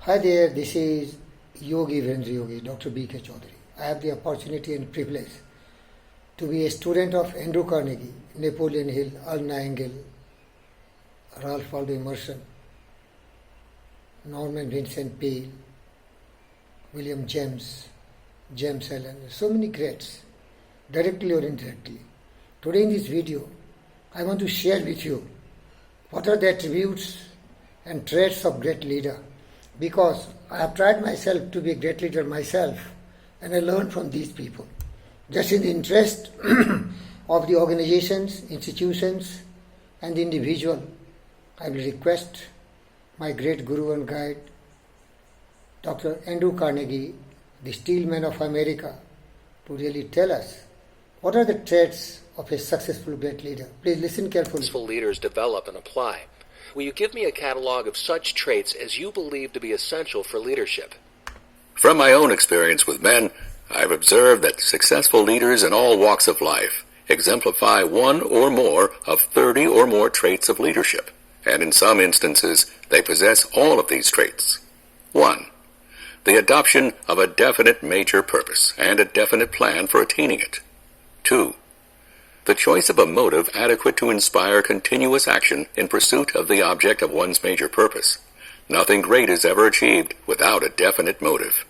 Hi there, this is Yogi Virendra Yogi, Dr. B.K. Chaudhary. I have the opportunity and privilege to be a student of Andrew Carnegie, Napoleon Hill, Erna Engel, Ralph Waldo Emerson, Norman Vincent Peale, William James, James Allen, so many greats, directly or indirectly. Today in this video, I want to share with you what are the attributes and traits of great leader, because I have tried myself to be a great leader myself and I learned from these people. Just in the interest of the organizations, institutions and the individual, I will request my great guru and guide, Dr. Andrew Carnegie, the Steelman of America, to really tell us what are the traits of a successful great leader. Please listen carefully. Successful leaders develop and apply. Will you give me a catalog of such traits as you believe to be essential for leadership? From my own experience with men, I've observed that successful leaders in all walks of life exemplify one or more of 30 or more traits of leadership, and in some instances, they possess all of these traits. 1. The adoption of a definite major purpose and a definite plan for attaining it. 2. The choice of a motive adequate to inspire continuous action in pursuit of the object of one's major purpose. Nothing great is ever achieved without a definite motive.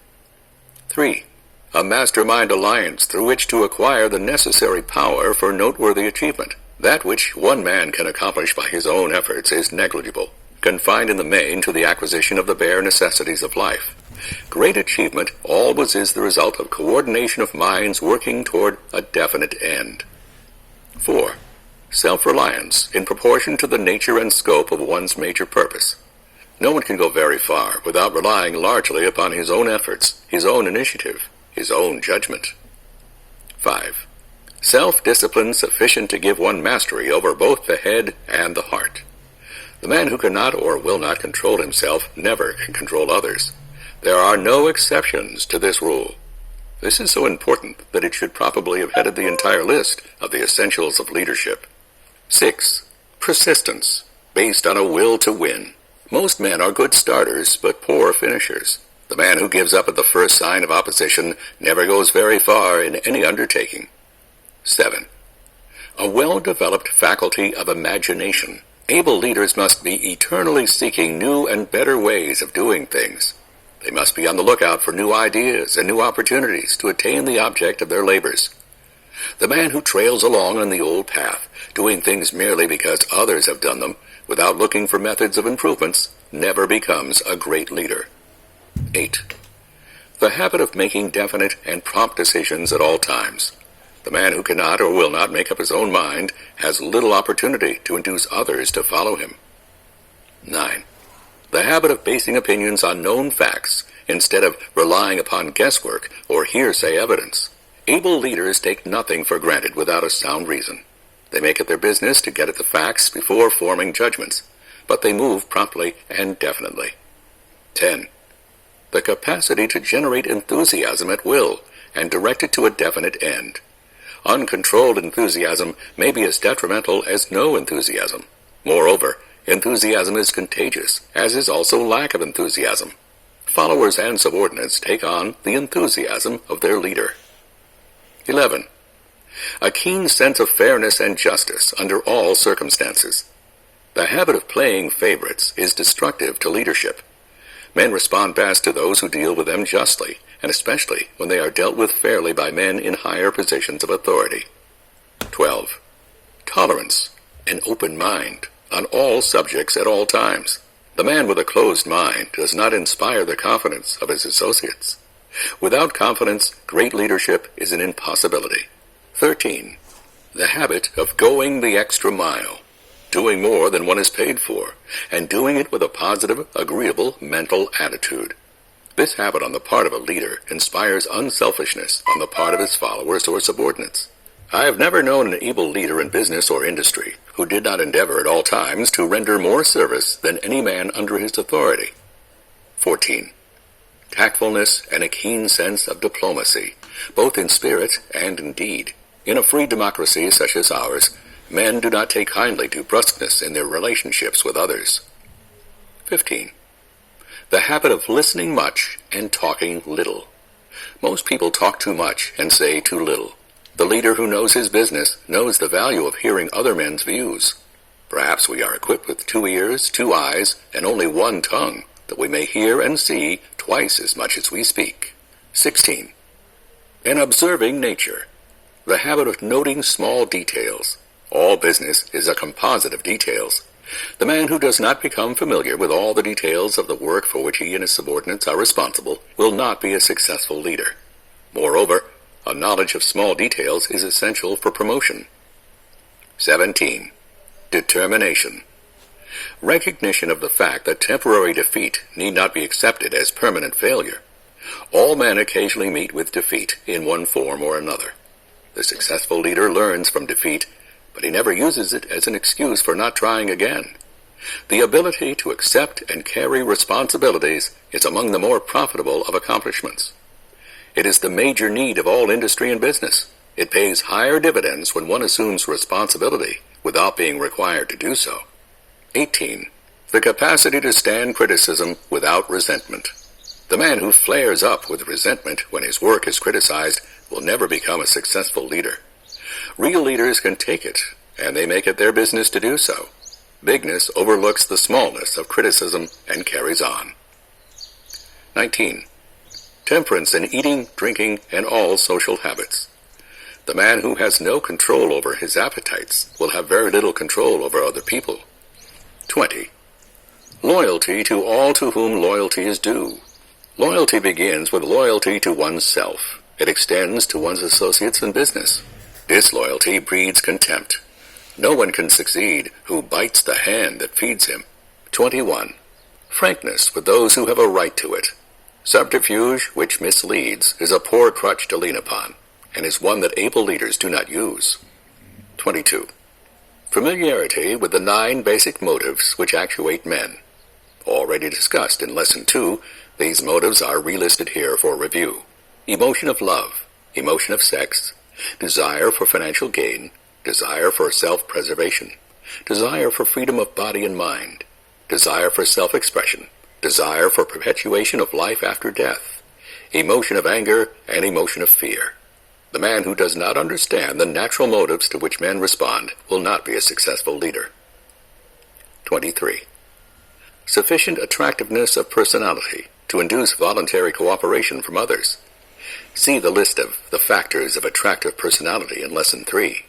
3. A mastermind alliance through which to acquire the necessary power for noteworthy achievement. That which one man can accomplish by his own efforts is negligible, confined in the main to the acquisition of the bare necessities of life. Great achievement always is the result of coordination of minds working toward a definite end. 4. Self-reliance in proportion to the nature and scope of one's major purpose. No one can go very far without relying largely upon his own efforts, his own initiative, his own judgment. 5. Self-discipline sufficient to give one mastery over both the head and the heart. The man who cannot or will not control himself never can control others. There are no exceptions to this rule. This is so important that it should probably have headed the entire list of the essentials of leadership. 6. Persistence, based on a will to win. Most men are good starters, but poor finishers. The man who gives up at the first sign of opposition never goes very far in any undertaking. 7. A well-developed faculty of imagination. Able leaders must be eternally seeking new and better ways of doing things. They must be on the lookout for new ideas and new opportunities to attain the object of their labors. The man who trails along on the old path, doing things merely because others have done them, without looking for methods of improvements, never becomes a great leader. 8. The habit of making definite and prompt decisions at all times. The man who cannot or will not make up his own mind has little opportunity to induce others to follow him. 9. The habit of basing opinions on known facts instead of relying upon guesswork or hearsay evidence. Able leaders take nothing for granted without a sound reason. They make it their business to get at the facts before forming judgments, but they move promptly and definitely. 10. The capacity to generate enthusiasm at will and direct it to a definite end. Uncontrolled enthusiasm may be as detrimental as no enthusiasm. Moreover, enthusiasm is contagious, as is also lack of enthusiasm. Followers and subordinates take on the enthusiasm of their leader. 11. A keen sense of fairness and justice under all circumstances. The habit of playing favorites is destructive to leadership. Men respond best to those who deal with them justly, and especially when they are dealt with fairly by men in higher positions of authority. 12. Tolerance, an open mind on all subjects at all times. The man with a closed mind does not inspire the confidence of his associates. Without confidence, great leadership is an impossibility. 13. The habit of going the extra mile, doing more than one is paid for, and doing it with a positive, agreeable mental attitude. This habit on the part of a leader inspires unselfishness on the part of his followers or subordinates. I have never known an able leader in business or industry who did not endeavor at all times to render more service than any man under his authority. 14. Tactfulness and a keen sense of diplomacy, both in spirit and in deed. In a free democracy such as ours, men do not take kindly to brusqueness in their relationships with others. 15. The habit of listening much and talking little. Most people talk too much and say too little. The leader who knows his business knows the value of hearing other men's views. Perhaps we are equipped with 2 ears, 2 eyes, and only 1 tongue, that we may hear and see twice as much as we speak. 16. An observing nature. The habit of noting small details. All business is a composite of details. The man who does not become familiar with all the details of the work for which he and his subordinates are responsible will not be a successful leader. Moreover, a knowledge of small details is essential for promotion. 17. Determination. Recognition of the fact that temporary defeat need not be accepted as permanent failure. All men occasionally meet with defeat in one form or another. The successful leader learns from defeat, but he never uses it as an excuse for not trying again. The ability to accept and carry responsibilities is among the more profitable of accomplishments. It is the major need of all industry and business. It pays higher dividends when one assumes responsibility without being required to do so. 18. The capacity to stand criticism without resentment. The man who flares up with resentment when his work is criticized will never become a successful leader. Real leaders can take it, and they make it their business to do so. Bigness overlooks the smallness of criticism and carries on. 19. Temperance in eating, drinking, and all social habits. The man who has no control over his appetites will have very little control over other people. 20. Loyalty to all to whom loyalty is due. Loyalty begins with loyalty to oneself. It extends to one's associates in business. Disloyalty breeds contempt. No one can succeed who bites the hand that feeds him. 21. Frankness with those who have a right to it. Subterfuge which misleads is a poor crutch to lean upon, and is one that able leaders do not use. 22. Familiarity with the 9 basic motives which actuate men. Already discussed in Lesson 2, these motives are relisted here for review. Emotion of love, emotion of sex, desire for financial gain, desire for self-preservation, desire for freedom of body and mind, desire for self-expression, desire for perpetuation of life after death, emotion of anger, and emotion of fear. The man who does not understand the natural motives to which men respond will not be a successful leader. 23. Sufficient attractiveness of personality to induce voluntary cooperation from others. See the list of the factors of attractive personality in Lesson 3.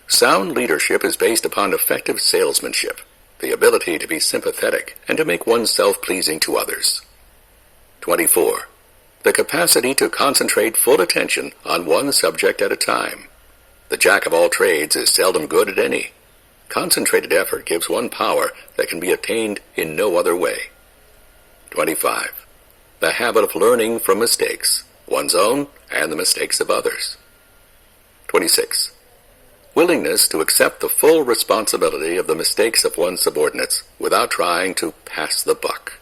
Sound leadership is based upon effective salesmanship, the ability to be sympathetic and to make oneself pleasing to others. 24. The capacity to concentrate full attention on one subject at a time. The jack of all trades is seldom good at any. Concentrated effort gives one power that can be attained in no other way. 25. The habit of learning from mistakes, one's own and the mistakes of others. 26. Willingness to accept the full responsibility of the mistakes of one's subordinates without trying to pass the buck.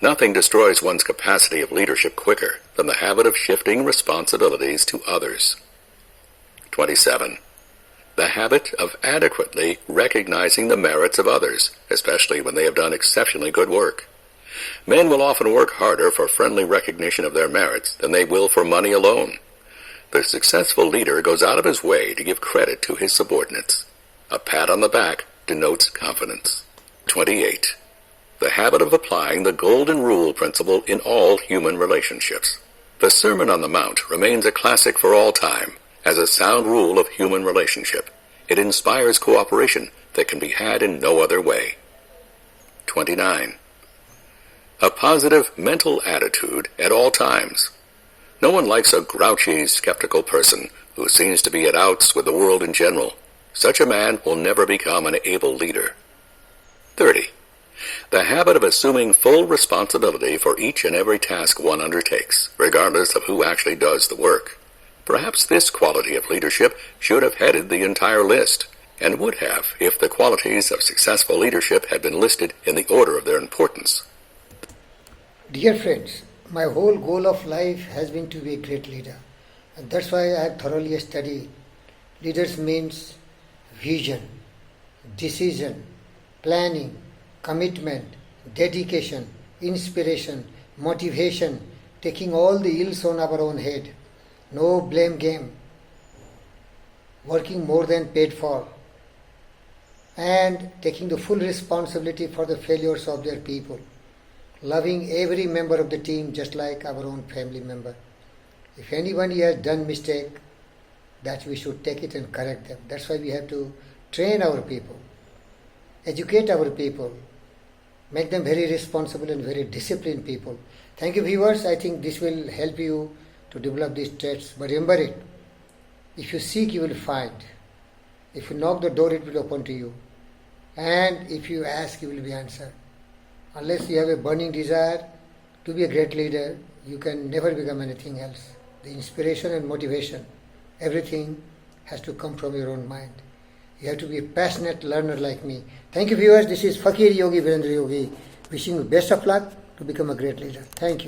Nothing destroys one's capacity of leadership quicker than the habit of shifting responsibilities to others. 27. The habit of adequately recognizing the merits of others, especially when they have done exceptionally good work. Men will often work harder for friendly recognition of their merits than they will for money alone. The successful leader goes out of his way to give credit to his subordinates. A pat on the back denotes confidence. 28. The habit of applying the Golden Rule principle in all human relationships. The Sermon on the Mount remains a classic for all time as a sound rule of human relationship. It inspires cooperation that can be had in no other way. 29. A positive mental attitude at all times. No one likes a grouchy, skeptical person who seems to be at outs with the world in general. Such a man will never become an able leader. 30. The habit of assuming full responsibility for each and every task one undertakes, regardless of who actually does the work. Perhaps this quality of leadership should have headed the entire list, and would have if the qualities of successful leadership had been listed in the order of their importance. Dear friends, my whole goal of life has been to be a great leader. And that's why I have thoroughly studied. Leaders means vision, decision, planning, commitment, dedication, inspiration, motivation, taking all the ills on our own head, no blame game, working more than paid for, and taking the full responsibility for the failures of their people, loving every member of the team just like our own family member. If anybody has done mistake, that we should take it and correct them. That's why we have to train our people, educate our people, make them very responsible and very disciplined people. Thank you, viewers. I think this will help you to develop these traits. But remember it, if you seek, you will find. If you knock the door, it will open to you. And if you ask, you will be answered. Unless you have a burning desire to be a great leader, you can never become anything else. The inspiration and motivation, everything has to come from your own mind. You have to be a passionate learner like me. Thank you, viewers. This is Fakir Yogi Virendra Yogi, wishing you best of luck to become a great leader. Thank you.